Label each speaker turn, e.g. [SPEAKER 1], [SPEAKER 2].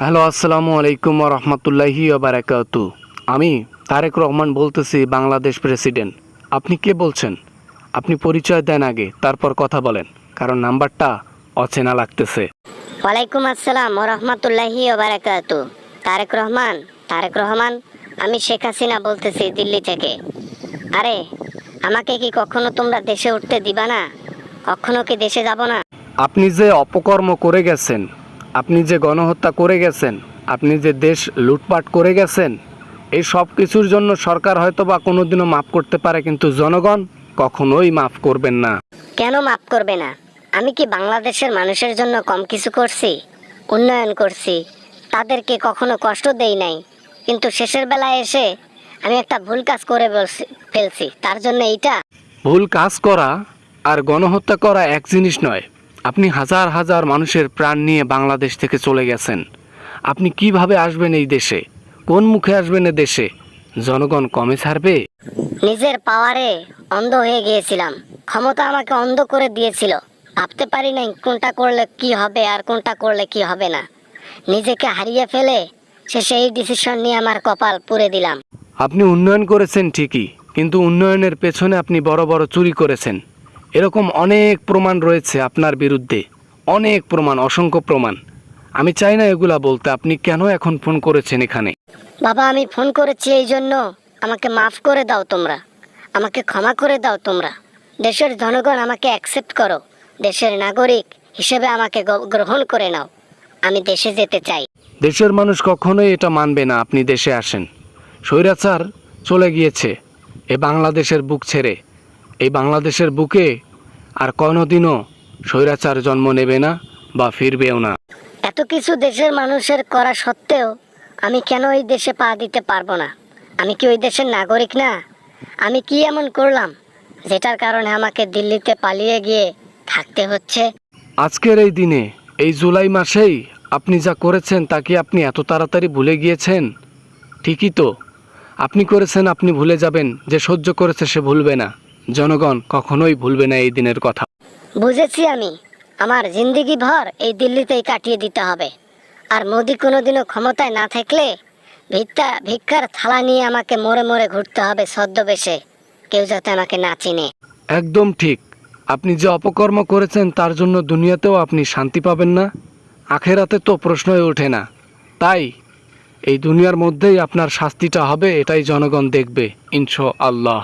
[SPEAKER 1] Hello, আসসালামু আলাইকুম ওয়া রাহমাতুল্লাহি ওয়া বারাকাতু। আমি তারেক রহমান বলতেছি, বাংলাদেশ প্রেসিডেন্ট। আপনি কে বলছেন? আপনি পরিচয় দেন আগে, তারপর কথা বলেন, কারণ নাম্বারটা অচেনা লাগতেছে।
[SPEAKER 2] ওয়ালাইকুম আসসালাম ওয়া রাহমাতুল্লাহি ওয়া বারাকাতু। তারেক রহমান, আমি শেখ হাসিনা বলতেছি দিল্লি থেকে। আরে, আমাকে কি কখনো তোমরা দেশে উঠতে দিবা না? কখনো কি দেশে যাব না?
[SPEAKER 1] আপনি যে অপকর্ম করে গেছেন, আপনি যে গণহত্যা করে গেছেন, আপনি যে দেশ লুটপাট করে গেছেন, এই সব কিছুর জন্য সরকার হয়তো বা কোনোদিনও মাফ করতে পারে, কিন্তু জনগণ কখনোই মাফ করবেন না।
[SPEAKER 2] কেন মাফ করবে না? আমি কি বাংলাদেশের মানুষের জন্য কম কিছু করছি? উন্নয়ন করছি, তাদেরকে কখনো কষ্ট দেই নাই, কিন্তু শেষের বেলায় এসে আমি একটা ভুল কাজ করে ফেলছি, তার জন্য এইটা।
[SPEAKER 1] ভুল কাজ করা আর গণহত্যা করা এক জিনিস নয়। আপনি হাজার হাজার মানুষের প্রাণ নিয়ে বাংলাদেশ থেকে চলে গেছেন। আপনি কিভাবে আসবেন এই দেশে? কোন মুখে আসবেন এ দেশে? জনগণ কমে ছাড়বে?
[SPEAKER 2] নিজের পাওয়ারে অন্ধ হয়ে গিয়েছিলাম, ক্ষমতা আমাকে অন্ধ করে দিয়েছিল। ভাবতে পারি নাই কোনটা করলে কি হবে আর কোনটা করলে কি হবে না। নিজেকে হারিয়ে ফেলে শেষে এই ডিসিশন নিয়ে আমার কপাল পুড়ে দিলাম।
[SPEAKER 1] আপনি উন্নয়ন করেছেন ঠিকই, কিন্তু উন্নয়নের পেছনে আপনি বড় বড় চুরি করেছেন। এরকম অনেক প্রমাণ রয়েছে আপনার বিরুদ্ধে, অনেক প্রমাণ, অসংখ্য প্রমাণ। আমি চাই না এগুলা বলতে। আপনি কেন এখন ফোন করেছেন এখানে?
[SPEAKER 2] বাবা, আমি ফোন করেছি এই জন্য আমাকে মাফ করে দাও তোমরা, আমাকে ক্ষমা করে দাও তোমরা। দেশের জনগণ আমাকে অ্যাকসেপ্ট করো, দেশের নাগরিক হিসেবে আমাকে গ্রহণ করে নাও। আমি দেশে যেতে চাই।
[SPEAKER 1] দেশের মানুষ কখনোই এটা মানবে না আপনি দেশে আসেন। স্বৈরাচার চলে গিয়েছে এই বাংলাদেশের বুক ছেড়ে। এই বাংলাদেশের বুকে আর কোনোদিনও স্বৈরাচার জন্ম নেবে না বা ফিরবেও না।
[SPEAKER 2] এত কিছু দেশের মানুষের করা সত্ত্বেও আমি কেন ওই দেশে পা দিতে পারবো না? আমি কি ওই দেশের নাগরিক না? আমি কি এমন করলাম যেটার কারণে আমাকে দিল্লিতে পালিয়ে গিয়ে থাকতে হচ্ছে?
[SPEAKER 1] আজকের এই দিনে, এই জুলাই মাসেই আপনি যা করেছেন তা কি আপনি এত তাড়াতাড়ি ভুলে গিয়েছেন? ঠিকই তো, আপনি করেছেন, আপনি ভুলে যাবেন। যে সহ্য করেছে সে ভুলবে না। জনগণ কখনোই ভুলবে না এই দিনের কথা।
[SPEAKER 2] বুঝেছি আমি, আমার জিন্দেগি ভর এই দিল্লিতেই কাটিয়ে দিতে হবে। আর মোদি কোনোদিনও ক্ষমতায় না থাকলে ভিক্ষার থালা নিয়ে আমাকে মোড়ে মোড়ে ঘুরতে হবে ছদ্মবেশে, কেউ যাতে আমাকে না চিনে।
[SPEAKER 1] একদম ঠিক। আপনি যে অপকর্ম করেছেন তার জন্য দুনিয়াতেও আপনি শান্তি পাবেন না, আখেরাতে তো প্রশ্নই ওঠে না। তাই এই দুনিয়ার মধ্যেই আপনার শাস্তিটা হবে, এটাই জনগণ দেখবে ইনশাআল্লাহ।